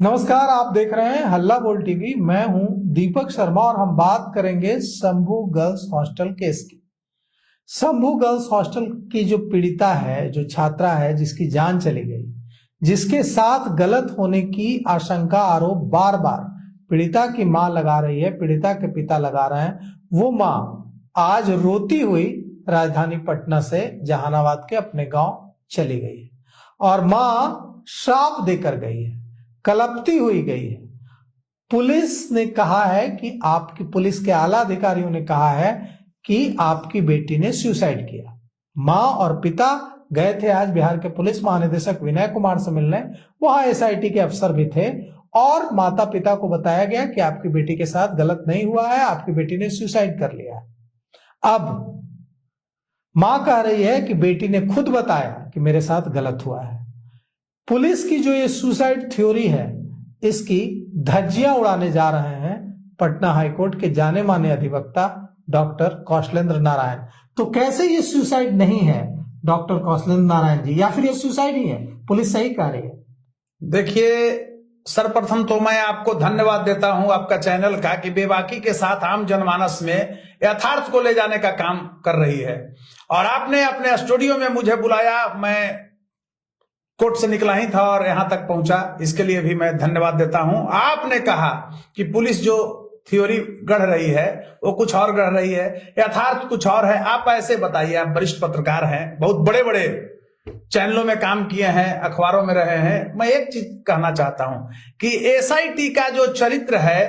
नमस्कार, आप देख रहे हैं हल्ला बोल टीवी। मैं हूं दीपक शर्मा और हम बात करेंगे शंभू गर्ल्स हॉस्टल केस की। शंभू गर्ल्स हॉस्टल की जो पीड़िता है, जो छात्रा है, जिसकी जान चली गई, जिसके साथ गलत होने की आशंका, आरोप बार बार पीड़िता की मां लगा रही है, पीड़िता के पिता लगा रहे हैं। वो मां आज रोती हुई राजधानी पटना से जहानाबाद के अपने गांव चली गई है और मां श्राप देकर गई है, कलपती हुई गई है। पुलिस ने कहा है कि आपकी, पुलिस के आला अधिकारियों ने कहा है कि आपकी बेटी ने सुसाइड किया। मां और पिता गए थे आज बिहार के पुलिस महानिदेशक विनय कुमार से मिलने। वहां एसआईटी के अफसर भी थे और माता पिता को बताया गया कि आपकी बेटी के साथ गलत नहीं हुआ है, आपकी बेटी ने सुसाइड कर लिया है। अब मां कह रही है कि बेटी ने खुद बताया कि मेरे साथ गलत हुआ है। पुलिस की जो ये सुसाइड थ्योरी है, इसकी धज्जियां उड़ाने जा रहे हैं पटना हाईकोर्ट के जाने माने अधिवक्ता डॉक्टर कौशलेंद्र नारायण। तो कैसे ये सुसाइड नहीं है डॉक्टर कौशलेंद्र नारायण जी, या फिर ये सुसाइड ही है? पुलिस सही कह रही है। देखिए, सर्वप्रथम तो मैं आपको धन्यवाद देता हूं आपका चैनल का कि बेबाकी के साथ आम जनमानस में यथार्थ को ले जाने का काम कर रही है। और आपने अपने स्टूडियो में मुझे बुलाया, मैं कोर्ट से निकला ही था और यहां तक पहुंचा, इसके लिए भी मैं धन्यवाद देता हूं। आपने कहा कि पुलिस जो थ्योरी गढ़ रही है वो कुछ और गढ़ रही है, यथार्थ कुछ और है। आप ऐसे बताइए, आप वरिष्ठ पत्रकार हैं, बहुत बड़े बड़े चैनलों में काम किए हैं, अखबारों में रहे हैं। मैं एक चीज कहना चाहता हूं कि एसआईटी का जो चरित्र है,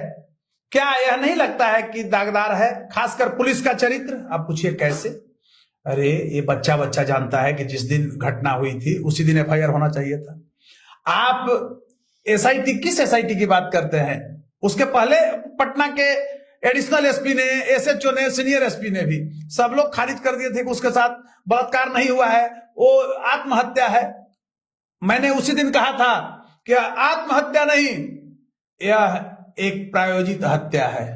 क्या यह नहीं लगता है कि दागदार है, खासकर पुलिस का चरित्र? आप पूछिए कैसे। अरे ये बच्चा जानता है कि जिस दिन घटना हुई थी उसी दिन एफआईआर होना चाहिए था। आप एसआईटी, किस एसआईटी की बात करते हैं? उसके पहले पटना के एडिशनल एसपी ने, एसएचओ ने, सीनियर एसपी ने भी सब लोग खारिज कर दिए थे कि उसके साथ बलात्कार नहीं हुआ है, वो आत्महत्या है। मैंने उसी दिन कहा था कि आत्महत्या नहीं, यह एक प्रायोजित हत्या है।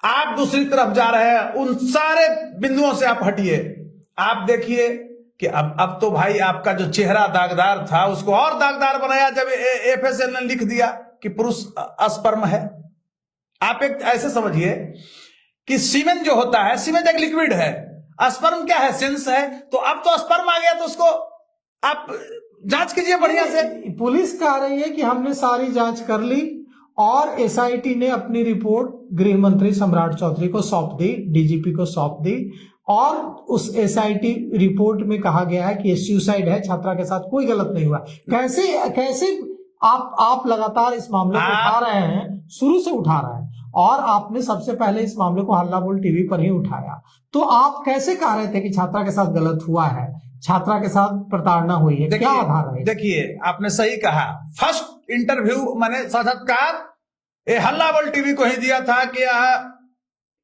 आप दूसरी तरफ जा रहे हैं, उन सारे बिंदुओं से आप हटिए। आप देखिए कि अब तो भाई आपका जो चेहरा दागदार था उसको और दागदार बनाया जब एफएसएल ने लिख दिया कि पुरुष अस्पर्म है। आप एक ऐसे समझिए कि सीमेन जो होता है, सीमेन एक लिक्विड है, अस्पर्म क्या है? सेंस है। तो अब तो अस्पर्म आ गया, तो उसको आप जांच कीजिए बढ़िया से। पुलिस कह रही है कि हमने सारी जांच कर ली और एसआईटी ने अपनी रिपोर्ट गृह मंत्री सम्राट चौधरी को सौंप दी, डीजीपी को सौंप दी। और उस एसआईटी रिपोर्ट में कहा गया है कि ये सुसाइड है, छात्रा के साथ कोई गलत नहीं हुआ। कैसे कैसे आप लगातार इस मामले को उठा रहे हैं, शुरू से उठा रहे हैं, और आपने सबसे पहले इस मामले को हल्ला बोल टीवी पर ही उठाया। तो आप कैसे कह रहे थे कि छात्रा के साथ गलत हुआ है, छात्रा के साथ प्रताड़ना हुई है? क्या आधार है? देखिए, आपने सही कहा। फर्स्ट इंटरव्यू मैंने साक्षात्कार ये हल्ला बोल टीवी को ही दिया था कि यह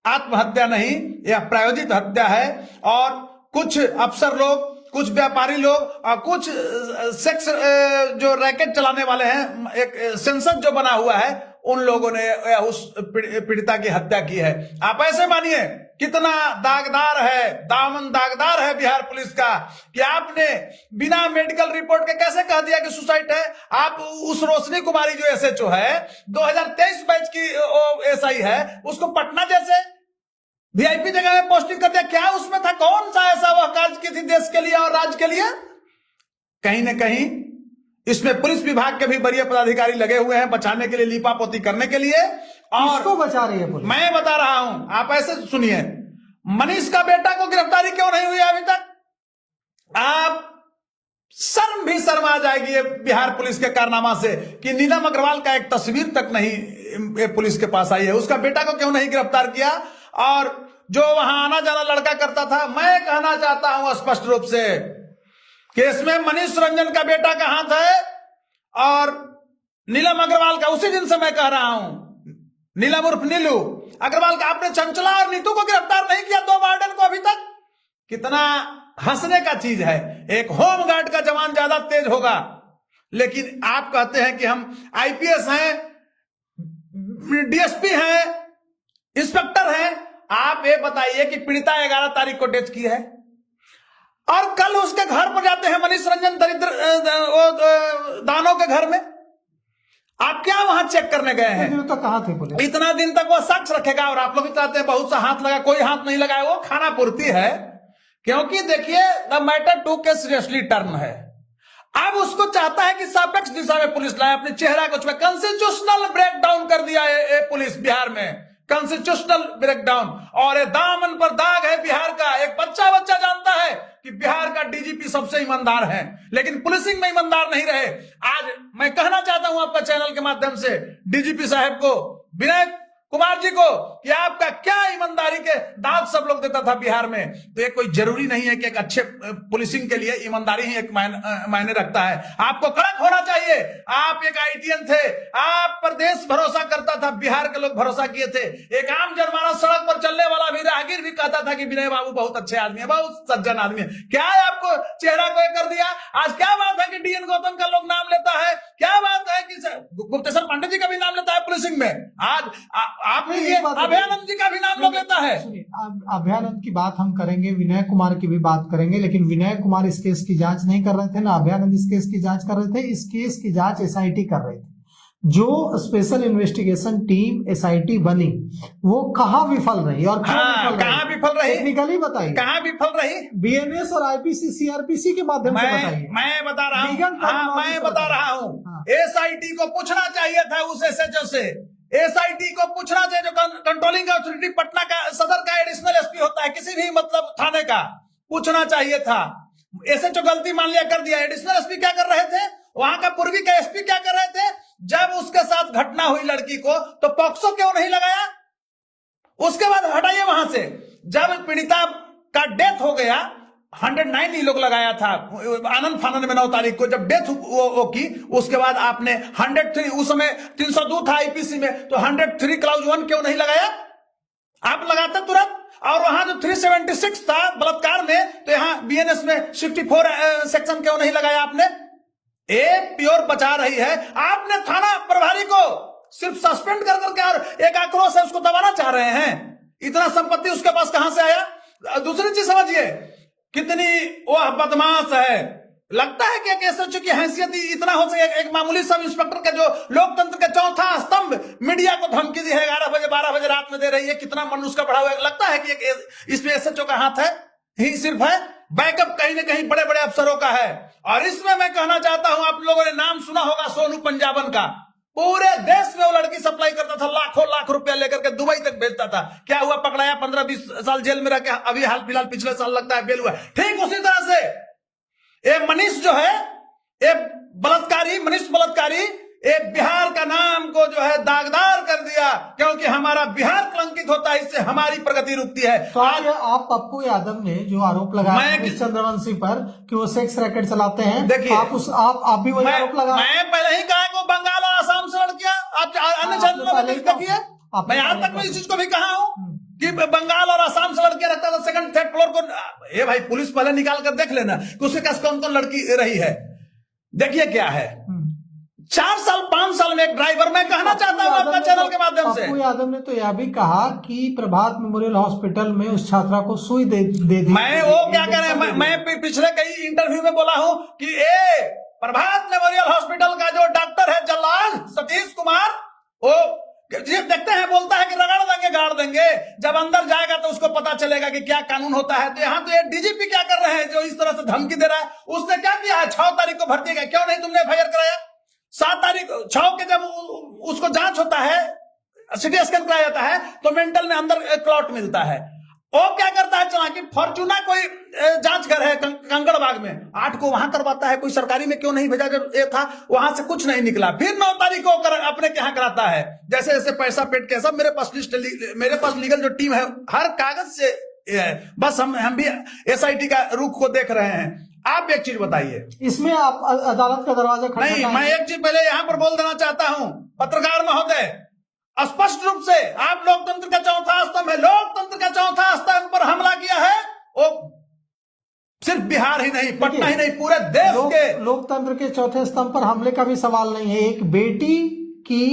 आत्महत्या नहीं, यह प्रायोजित हत्या है। और कुछ अफसर लोग, कुछ व्यापारी लोग और कुछ सेक्स जो रैकेट चलाने वाले हैं, एक सेंसस जो बना हुआ है, उन लोगों ने उस पीड़िता की हत्या की है। आप ऐसे मानिए कितना दागदार है, दामन दागदार है बिहार पुलिस का कि आपने बिना मेडिकल रिपोर्ट के कैसे कह दिया कि सुसाइड है। आप उस रोशनी कुमारी जो एसएचओ है, 2023 बैच की एसआई है, उसको पटना जैसे वीआईपी जगह में पोस्टिंग कर दिया। क्या उसमें था? कौन सा ऐसा वह कार्य की थी देश के लिए और राज्य के लिए? कहीं ना कहीं इसमें पुलिस विभाग के भी वरीय पदाधिकारी लगे हुए हैं बचाने के लिए, लीपापोती करने के लिए। और किसको बचा रही है पुलिस? मैं बता रहा हूं, आप ऐसे सुनिए। मनीष का बेटा को गिरफ्तारी क्यों नहीं हुई अभी तक? आप शर्म भी शर्मा जाएगी बिहार पुलिस के कारनामा से कि नीलम अग्रवाल का एक तस्वीर तक नहीं पुलिस के पास आई है। उसका बेटा को क्यों नहीं गिरफ्तार किया? और जो वहां आना जाना लड़का करता था, मैं कहना चाहता हूं स्पष्ट रूप से कि इसमें मनीष रंजन का बेटा का हाथ है और नीलम अग्रवाल का। उसी दिन से मैं कह रहा हूं, नीलम उर्फ नीलू अग्रवाल का। आपने चंचला और नीतू को गिरफ्तार नहीं किया, 2 वार्डन को अभी तक। कितना हंसने का चीज है। एक होमगार्ड का जवान ज्यादा तेज होगा, लेकिन आप कहते हैं कि हम आईपीएस हैं, डीएसपी हैं, इंस्पेक्टर हैं। आप ये बताइए कि पीड़िता 11 तारीख को डेथ की है और कल उसके घर पर जाते हैं मनीष रंजन दरिद्र दानों के घर में। आप क्या वहां चेक करने गए हैं? दिनों तक कहाँ थे पुलिस? इतना दिन तक वो शख्स रखेगा और आप लोग भी चाहते हैं बहुत सा हाथ लगा, कोई हाथ नहीं लगाया, वो खाना पूर्ति है। क्योंकि देखिए द मैटर टू के सीरियसली टर्न है। अब उसको चाहता है कि सापेक्ष दिशा में पुलिस लाए, अपने चेहरा को छुपा, कॉन्स्टिट्यूशनल ब्रेकडाउन कर दिया है पुलिस बिहार में, कॉन्स्टिट्यूशनल ब्रेकडाउन। और ये दामन पर दाग है बिहार का। एक बच्चा जानता है कि बिहार का डीजीपी सबसे ईमानदार है, लेकिन पुलिसिंग में ईमानदार नहीं रहे। आज मैं कहना चाहता हूं आपका चैनल के माध्यम से डीजीपी साहब को, विनय कुमार जी को, कि आपका क्या ईमानदारी के दाग सब लोग देता था बिहार में। तो ये कोई जरूरी नहीं है कि एक अच्छे पुलिसिंग के लिए ईमानदारी ही एक मायने रखता है। आपको कड़क होना चाहिए। आप एक आईटीएन थे, आप पर देश भरोसा करता था, बिहार के लोग भरोसा किए थे। एक आम जनमानस सड़क पर चलने वाला भी राहगीर भी कहता था कि विनय बाबू बहुत अच्छे आदमी है, बहुत सज्जन आदमी है। क्या है आपको चेहरा को कर दिया? आज क्या बात है कि डीएन गौतम का लोग नाम लेता है? क्या बात है कि गुप्तेश्वर पांडे जी का भी नाम लेता है पुलिसिंग में? आज आप अभयानंद जी का भी नाम लोग लेता है। अभयानंद की बात हम करेंगे, विनय कुमार की भी बात करेंगे, लेकिन विनय कुमार इस केस की जांच नहीं कर रहे थे ना अभयानंद इस केस की जांच कर रहे थे। इस केस की जांच एसआईटी कर रहे थे। जो स्पेशल इन्वेस्टिगेशन टीम एसआईटी बनी वो कहाँ विफल रही और कहाँ विफल रही? टेक्निकली बताइए, कहाँ विफल रही? बीएनएस और आईपीसी सीआरपीसी के माध्यम से बताइए। मैं बता रहा हूँ, मैं बता रहा हूँ। एसआईटी को पूछना चाहिए था उस एसएचओ से। एसआईटी को पूछना चाहिए, जो कंट्रोलिंग अथॉरिटी पटना का सदर का एडिशनल एसपी होता है, किसी भी मतलब थाने का, पूछना चाहिए था। एसएचओ गलती मान लिया, कर दिया। एडिशनल एसपी क्या कर रहे थे? वहां का पूर्वी का एसपी क्या कर रहे थे? जब उसके साथ घटना हुई लड़की को, तो पॉक्सो क्यों नहीं लगाया? उसके बाद हटाइए वहां से। जब पीड़िता का डेथ हो गया, 109 ही लोग लगाया था आनंद फानंद में 9 तारीख को जब डेथ वो की, उसके बाद आपने 103, उस समय 302 था आईपीसी में, तो 103 क्लाउज 1 क्यों नहीं लगाया? आप लगाते तुरंत। और वहां जो 376 था बलात्कार में, तो यहां बीएनएस में 64 सेक्शन क्यों नहीं लगाया आपने? प्योर बचा रही है। आपने थाना प्रभारी को सिर्फ सस्पेंड कर करके और एक आक्रोश है उसको दबाना चाह रहे हैं। इतना संपत्ति उसके पास कहां से आया? दूसरी चीज समझिए, कितनी वह बदमाश है। लगता है कि एक एसएचओ की हैसियत इतना हो सके? एक मामूली सब इंस्पेक्टर का जो लोकतंत्र का चौथा स्तंभ मीडिया को धमकी दी है 11 बजे 12 बजे रात में दे रही है, कितना मन उसका बढ़ा हुआ है। लगता है कि इसमें एसएचओ का हाथ है ही सिर्फ है? बैकअप कहीं ना कहीं बड़े बड़े अफसरों का है। और इसमें मैं कहना चाहता हूं, आप लोगों ने नाम सुना होगा सोनू पंजाबन का। पूरे देश में वो लड़की सप्लाई करता था, लाखों लाख रुपया लेकर के दुबई तक भेजता था। क्या हुआ? पकड़ाया, 15-20 साल जेल में रह के अभी हाल फिलहाल पिछले साल लगता है बेल हुआ। ठीक उसी तरह से ये मनीष जो है, एक बलात्कारी, मनीष बलात्कारी, एक बिहार का नाम को जो है दागदार कर दिया, क्योंकि हमारा बिहार कलंकित होता है, इससे हमारी प्रगति रुकती है। तो आज आप पप्पू यादव ने जो आरोप लगाया चंद्रवंशी पर कि वो सेक्स रैकेट चलाते हैं, देखिए आप भी वही आरोप लगा। मैं पहले ही कहा कि बंगाल और आसाम से लड़कियां, आप अन्य चैनलों में देखिए, मैं यहां तक मैं इस चीज को भी कहा हूं कि बंगाल और आसाम से लड़कियां रखता था सेकंड थर्ड फ्लोर को। ये भाई पुलिस पहले निकाल कर देख लेना कि उसके पास कौन कौन लड़की रही है। देखिए क्या है, 4 साल 5 साल में एक ड्राइवर। मैं कहना चाहता हूं आपका चैनल के माध्यम से, पप्पू यादव ने तो यह भी कहा कि प्रभात मेमोरियल हॉस्पिटल में उस छात्रा को सुई दे दी। मैं वो क्या कह रहे हैं, मैं पिछले कई इंटरव्यू में बोला हूं कि प्रभात मेमोरियल हॉस्पिटल का जो डॉक्टर है जल्लाद सतीश कुमार, वो देखते हैं बोलता है कि रगड़ देंगे गाड़ देंगे, जब अंदर जाएगा तो उसको पता चलेगा कि क्या कानून होता है। तो यहाँ तो ये डीजीपी क्या कर रहे हैं जो इस तरह से धमकी दे रहा है? उसने क्या किया है? 6 तारीख को भर्ती किया, क्यों नहीं तुमने एफआईआर कराया? 7 तारीख 6 के जब उसको जांच होता है, सीटी स्कैन कराया जाता है, तो मेंटल में अंदर क्लॉट मिलता है। वो क्या करता है, चला कि फॉर्चूना कोई जांच घर है कंकड़बाग में, 8 को वहां करवाता है। कोई सरकारी में क्यों नहीं भेजा? जब ये था वहां से कुछ नहीं निकला, फिर 9 तारीख को अपने यहाँ कराता है। जैसे जैसे पैसा पेट के सब मेरे पास लिस्ट, मेरे पास लीगल जो टीम है हर कागज से है। बस हम भी एसआईटी का रुख को देख रहे हैं। आप एक चीज बताइए, इसमें आप अदालत का दरवाजा नहीं, मैं एक चीज पहले यहां पर बोल देना चाहता हूं, पत्रकार महोदय, स्पष्ट रूप से आप लोकतंत्र का चौथा स्तंभ है, लोकतंत्र का चौथा स्तंभ पर हमला किया है। वो सिर्फ बिहार ही नहीं, पटना ही नहीं, पूरे देश के लोकतंत्र के चौथे स्तंभ पर हमले का भी सवाल नहीं है। एक बेटी की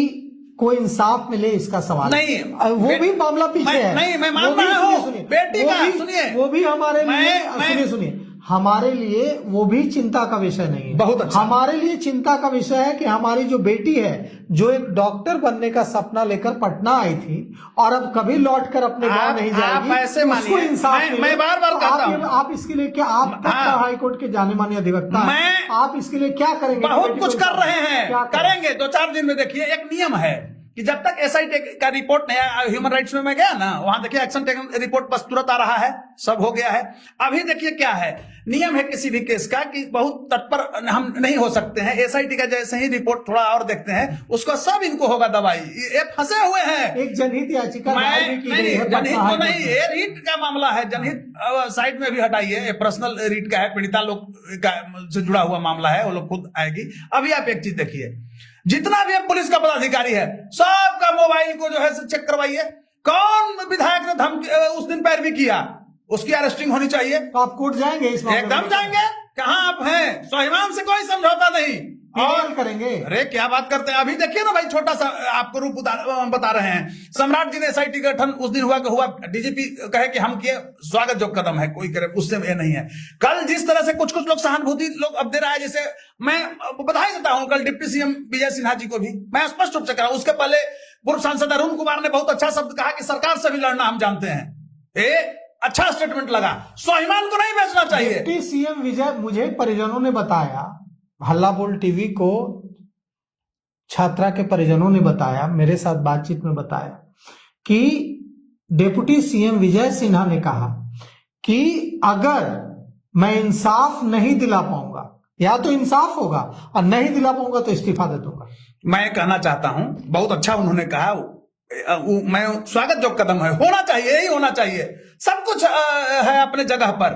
कोई इंसाफ मिले इसका सवाल नहीं, वो भी मामला पीछे है। नहीं, मैं मान रहा हूं बेटी का, सुनिए, वो भी हमारे लिए सुनिए हमारे लिए वो भी चिंता का विषय नहीं है। बहुत अच्छा। हमारे लिए चिंता का विषय है कि हमारी जो बेटी है, जो एक डॉक्टर बनने का सपना लेकर पटना आई थी और अब कभी लौटकर अपने गांव नहीं जाएगी, आप ऐसे उसको मानिए, इंसाफ मिले। मैं बार-बार तो कहता हूं, आप इसके लिए क्या, आप पटना हाई कोर्ट के जाने माने अधिवक्ता हैं, आप इसके लिए क्या करेंगे? बहुत कुछ कर रहे हैं, करेंगे 2-4 दिन में। देखिए, एक नियम है कि जब तक एसआईटी का रिपोर्ट नहीं आया, ह्यूमन राइट्स में मैं गया ना, वहां देखिए एक्शन टेकन रिपोर्ट बस तुरंत आ रहा है, सब हो गया है। अभी देखिए क्या है, नियम है किसी भी केस का कि बहुत तत्पर हम नहीं हो सकते हैं। एसआईटी का जैसे ही रिपोर्ट थोड़ा और देखते हैं, उसको सब इनको होगा दवाई। ये फंसे हुए हैं। एक जनहित याचिका जनहित तो नहीं, ये रीट का मामला है। जनहित साइड में भी हटाइए, ये पर्सनल रीट का है, पीड़िता लोग का से जुड़ा हुआ मामला है, वो लोग खुद आएगी। अभी आप एक चीज देखिए, जितना भी पुलिस का पदाधिकारी है, सबका मोबाइल को जो है चेक करवाइए। कौन विधायक ने धमकी उस दिन पैरवी किया, उसकी अरेस्टिंग होनी चाहिए। तो आप कोर्ट जाएंगे इस मामले में? एकदम जाएंगे। कहां आप हैं? स्वाभिमान से कोई समझौता नहीं। और करेंगे। अरे क्या बात करते हैं। अभी देखिए ना भाई, छोटा सा आपको रूप बता रहे हैं। सम्राट जी ने एसआईटी गठन उस दिन हुआ कि हुआ, डीजीपी कहे कि हम किए, स्वागत जो कदम है, कोई करे, उससे ये नहीं है। कल जिस तरह से कुछ लोग सहानुभूति लोग अब दे रहा है, जैसे मैं बधाई देता हूं कल डिप्टी सीएम विजय सिन्हा जी को भी मैं स्पष्ट रूप से कह रहा हूं। उसके पहले पूर्व सांसद अरुण कुमार ने बहुत अच्छा शब्द कहा कि सरकार से भी लड़ना हम जानते हैं। अच्छा स्टेटमेंट लगा। स्वाभिमान को नहीं बेचना चाहिए। डिप्टी सीएम विजय, मुझे परिजनों ने बताया, हल्ला बोल टीवी को छात्रा के परिजनों ने बताया, मेरे साथ बातचीत में बताया कि डिप्टी सीएम विजय सिन्हा ने कहा कि अगर मैं इंसाफ नहीं दिला पाऊंगा, या तो इंसाफ होगा और नहीं दिला पाऊंगा तो इस्तीफा दे दूंगा। मैं कहना चाहता हूं, बहुत अच्छा उन्होंने कहा। मैं स्वागत जो कदम है, होना चाहिए, यही होना चाहिए। सब कुछ है अपने जगह पर,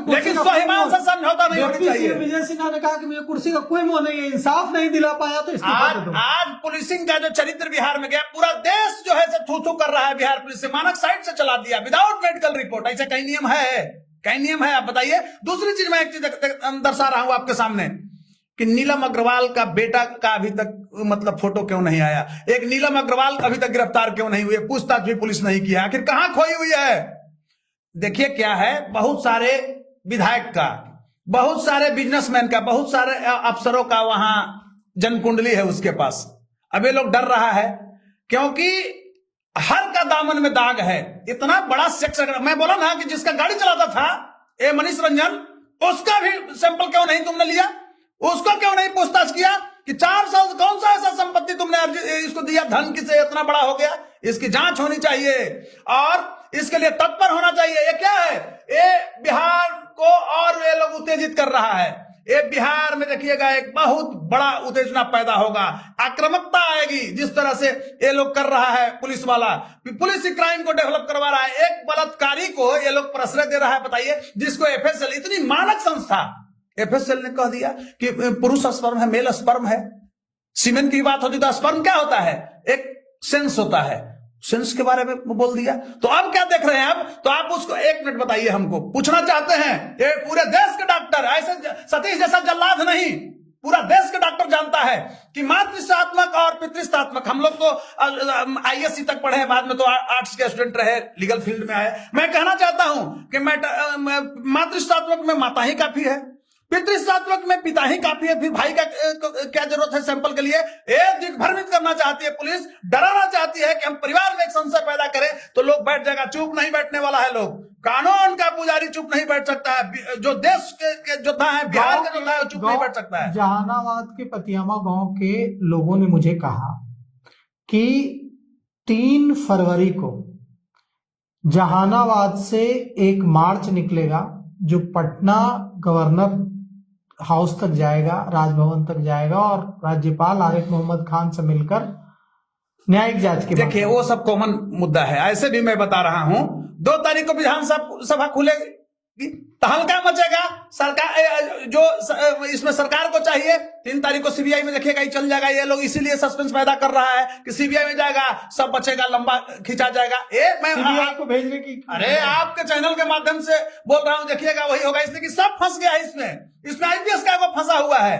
लेकिन स्वाभिमान से समझौता नहीं होना चाहिए। विजय सिन्हा ने कहा कि मुझे कुर्सी का कोई मोह नहीं है, इंसाफ नहीं दिला पाया तो इस्तीफा दे दूंगा। आज पुलिसिंग का जो चरित्र बिहार में गया, पूरा देश जो है थू थू कर रहा है। बिहार पुलिस से मानक साइट से चला दिया, विदाउट मेडिकल रिपोर्ट। ऐसा कई नियम है, कई नियम है, आप बताइए। दूसरी चीज मैं एक चीज दर्शा रहा हूं आपके सामने कि नीलम अग्रवाल का बेटा का अभी तक मतलब फोटो क्यों नहीं आया। एक नीलम अग्रवाल अभी तक गिरफ्तार क्यों नहीं हुए, पूछताछ भी पुलिस नहीं किया। आखिर कहां खोई हुई है? देखिए क्या है, बहुत सारे विधायक का, बहुत सारे बिजनेसमैन का, बहुत सारे अफसरों का वहां जनकुंडली है उसके पास। अब ये लोग डर रहा है क्योंकि हर का दामन में दाग है। इतना बड़ा सेक्स, मैं बोला ना कि जिसका गाड़ी चलाता था ए मनीष रंजन, उसका भी सैंपल क्यों नहीं तुमने लिया? उसको क्यों नहीं पूछताछ किया कि 4 साल कौन सा ऐसा संपत्ति तुमने इसको दिया, धन किसे इतना बड़ा हो गया? इसकी जांच होनी चाहिए और इसके लिए तत्पर होना चाहिए। ये क्या है? ये बिहार को और ये लोग उत्तेजित कर रहा है। ये बिहार में देखिएगा एक बहुत बड़ा उत्तेजना पैदा होगा, आक्रामकता आएगी। जिस तरह से ये लोग कर रहा है पुलिस वाला, पुलिस क्राइम को डेवलप करवा रहा है। एक बलात्कारी को ये लोग प्रश्रय दे रहा है, बताइए, जिसको एफएसएल, इतनी मानक संस्था एफएसएल ने कह दिया कि पुरुष स्पर्म है, मेल स्पर्म है। सीमेन की बात होती तो स्पर्म क्या होता है? एक सेंस होता है, सेंस के बारे में बोल दिया। तो अब क्या देख रहे हैं? अब तो आप उसको 1 मिनट बताइए, हमको पूछना चाहते हैं। ये पूरे देश के डॉक्टर, ऐसे सतीश जैसा जल्लाद नहीं, पूरा देश के डॉक्टर जानता है कि मातृत्वात्मक और पितृत्वात्मक, हम लोग तो आईएससी तक पढ़े हैं, बाद में तो आर्ट्स के स्टूडेंट रहे, लीगल फील्ड में आए। मैं कहना चाहता हूं कि मातृत्वात्मक में माता ही काफी है, पितृत्वात्मक में पिता ही काफी है। फिर भाई का क्या जरूरत है सैंपल के लिए? दिग्भ्रमित करना चाहती है पुलिस, डराना चाहती है कि हम परिवार में एक संशय पैदा करें तो लोग बैठ जाएगा। चुप नहीं बैठने वाला है लोग। कानून का पुजारी चुप नहीं बैठ सकता है। जो देश के जोधा है, बिहार का जोधा है, वो चुप नहीं बैठ सकता है। जहानाबाद के पतियामा गांव के लोगों ने मुझे कहा कि 3 फरवरी को जहानाबाद से एक मार्च निकलेगा जो पटना गवर्नर हाउस तक जाएगा, राजभवन तक जाएगा और राज्यपाल आरिफ मोहम्मद खान से मिलकर न्यायिक जांच की। देखिए वो सब कॉमन मुद्दा है। ऐसे भी मैं बता रहा हूं, 2 तारीख को विधानसभा खुलेगी, तहलका मचेगा। सरकार जो इसमें सरकार को चाहिए 3 तारीख को सीबीआई में देखिएगा ही चल जाएगा। ये लोग इसीलिए सस्पेंस पैदा कर रहा है कि सीबीआई में जाएगा, सब बचेगा, लंबा खींचा जाएगा। मैं आपको भेजने की, अरे आपके चैनल के माध्यम से बोल रहा हूं, देखिएगा वही होगा। इसलिए कि सब फंस गया है इसमें आईपीएस का को फंसा हुआ है।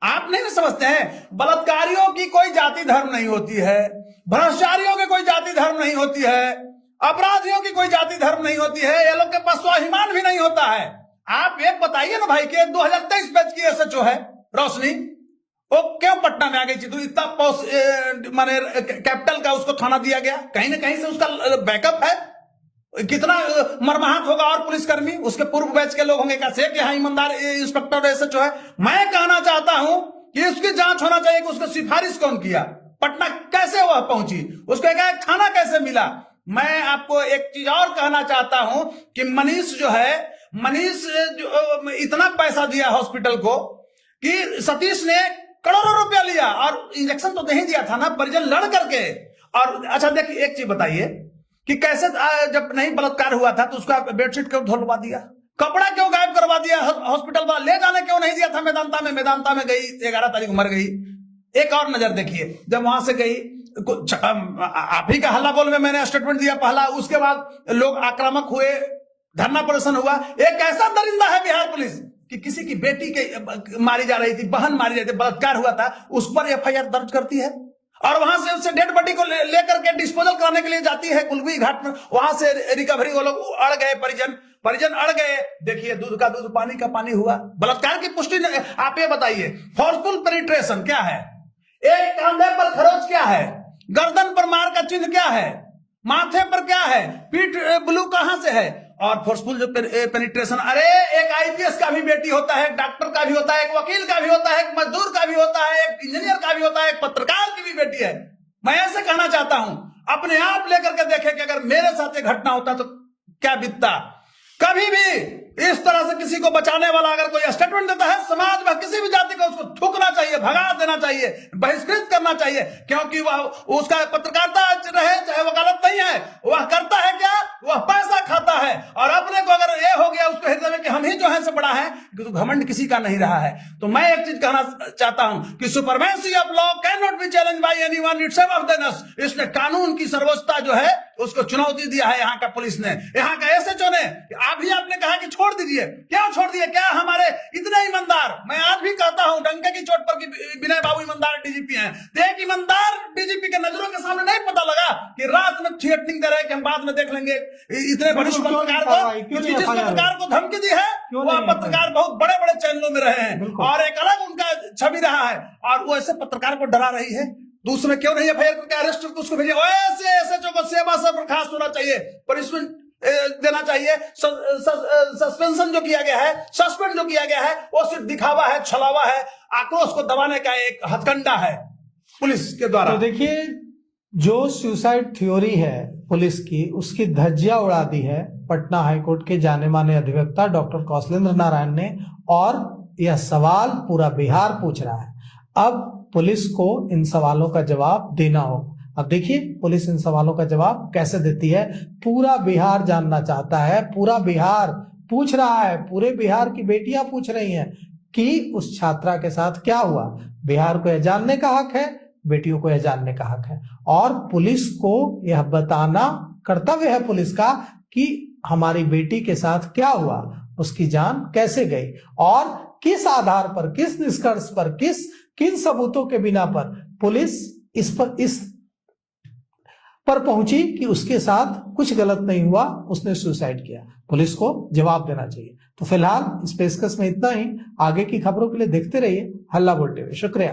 आप नहीं समझते हैं, बलात्कारियों की कोई जाति धर्म नहीं होती है, भ्रष्टाचारियों की कोई जाति धर्म नहीं होती है, अपराधियों की कोई जाति धर्म नहीं होती है। ये लोग के पास स्वाभिमान भी नहीं होता है। आप एक बताइए ना भाई कि 2023 बैच की एसएचओ है रोशनी, वो क्यों पटना में आ गई थी? तो इतना माने कैपिटल का उसको थाना दिया गया, कहीं ना कहीं से उसका बैकअप है। कितना मरमाहत होगा और पुलिसकर्मी उसके पूर्व बैच के लोग होंगे कैसे कि हाँ ईमानदार इंस्पेक्टर एसएचओ है। मैं कहना चाहता हूं कि उसकी जांच होना चाहिए कि उसको सिफारिश कौन किया, पटना कैसे वह पहुंची, उसको एक थाना कैसे मिला। मैं आपको एक चीज और कहना चाहता हूं कि मनीष जो इतना पैसा दिया हॉस्पिटल को कि सतीश ने करोड़ों रुपया लिया और इंजेक्शन तो नहीं दिया था ना, परिजन लड़ करके। और अच्छा देखिए एक चीज बताइए कि कैसे जब नहीं बलात्कार हुआ था तो उसका बेडशीट क्यों धुलवा दिया, कपड़ा क्यों गायब करवा दिया, हॉस्पिटल वाला ले जाने क्यों नहीं दिया था मेदांता में गई, 11 तारीख मर गई। एक और नजर देखिए, जब वहां से गई आप ही का हल्ला बोल में मैंने स्टेटमेंट दिया पहला, उसके बाद लोग आक्रामक हुए, धरना प्रदर्शन हुआ। एक ऐसा दरिंदा है बिहार पुलिस कि किसी की बेटी के मारी जा रही थी, बहन मारी जा रही थी, बलात्कार हुआ था, उस पर एफआईआर दर्ज करती है और वहां से उससे डेड बॉडी को लेकर के डिस्पोजल कराने के लिए जाती है कुलवी घाट में। वहां से रिकवरी वो लोग अड़ गए, परिजन अड़ गए। देखिए दूध का दूध पानी का पानी हुआ। बलात्कार की पुष्टि आप ये बताइए, फोर्सफुल पेनिट्रेशन क्या है, एक कंधे पर खरोच क्या है, गर्दन पर मार का चिन्ह क्या है, माथे पर क्या है, पीठ ब्लू कहां से है, और फोर्सफुल जो पेनिट्रेशन। अरे एक आईपीएस का भी बेटी होता है, एक डॉक्टर का भी होता है, एक वकील का भी होता है, एक मजदूर का भी होता है, एक इंजीनियर का भी होता है, एक पत्रकार की भी बेटी है। मैं ऐसे कहना चाहता हूं, अपने आप लेकर के देखें कि अगर मेरे साथ ये घटना होता तो क्या बीतता। कभी भी इस तरह से किसी को बचाने वाला अगर कोई स्टेटमेंट देता है, समाज में किसी भी जाति को उसको थूकना चाहिए, भगा देना चाहिए, बहिष्कृत करना चाहिए, क्योंकि वह उसका पत्रकारिता रहे चाहे वकालत नहीं है, वह करता है क्या, वह पैसा खाता है। और अपने को अगर ये हो गया उसको हृदय में कि हम ही जो है से बड़ा है, तो घमंड किसी का नहीं रहा है। तो मैं एक चीज कहना चाहता हूं कि supremacy of law can not be challenge by anyone, it's of इसने कानून की सर्वोच्चता जो है उसको चुनौती दिया है यहाँ का पुलिस ने, यहाँ का एसएचओ ने। अभी आपने कहा कि छोड़ दीजिए, क्या छोड़ दिए, क्या हमारे इतने ईमानदार, मैं आज भी कहता हूं डंके की चोट पर कि विनय बाबू ईमानदार डीजीपी हैं, तो एक ईमानदार डीजीपी के नजरों के सामने नहीं पता लगा कि रात में थ्रेटनिंग दे रहे कि हम बाद में देख लेंगे। इतने वरिष्ठ पत्रकार को, जिस पत्रकार को धमकी दी है वह पत्रकार बहुत बड़े बड़े चैनलों में रहे हैं और एक अलग उनका छवि रहा है, और वो ऐसे पत्रकार को डरा रही है। दूसरे क्यों नहीं एफआईआर करके अरेस्ट करके उसको भेजिए। ऐसे एसएचओ को सेवा से बर्खास्त होना चाहिए, पनिशमेंट देना चाहिए। सस्पेंशन जो किया गया है, सस्पेंड जो किया गया है, वो सिर्फ दिखावा है, छलावा है, आक्रोश को दबाने का एक हथकंडा है पुलिस के द्वारा। तो देखिए जो सुसाइड थ्योरी है पुलिस की, उसकी धज्जियां उड़ा दी है पटना हाईकोर्ट के जाने माने अधिवक्ता डॉक्टर कौशलेंद्र नारायण ने, और यह सवाल पूरा बिहार पूछ रहा है। अब पुलिस को इन सवालों का जवाब देना होगा। अब देखिए पुलिस इन सवालों का जवाब कैसे देती है। पूरा बिहार जानना चाहता है, पूरा बिहार पूछ रहा है, पूरे बिहार की बेटियां पूछ रही हैं कि उस छात्रा के साथ क्या हुआ। बिहार को यह जानने का हक है, बेटियों को यह जानने का हक है, और पुलिस को यह बताना कर्तव्य है पुलिस का कि हमारी बेटी के साथ क्या हुआ, उसकी जान कैसे गई, और किस आधार पर, किस निष्कर्ष पर, किन सबूतों के बिना पर पुलिस इस पर पहुंची कि उसके साथ कुछ गलत नहीं हुआ, उसने सुसाइड किया। पुलिस को जवाब देना चाहिए। तो फिलहाल इस पेशकश में इतना ही। आगे की खबरों के लिए देखते रहिए हल्ला बोल टीवी। शुक्रिया।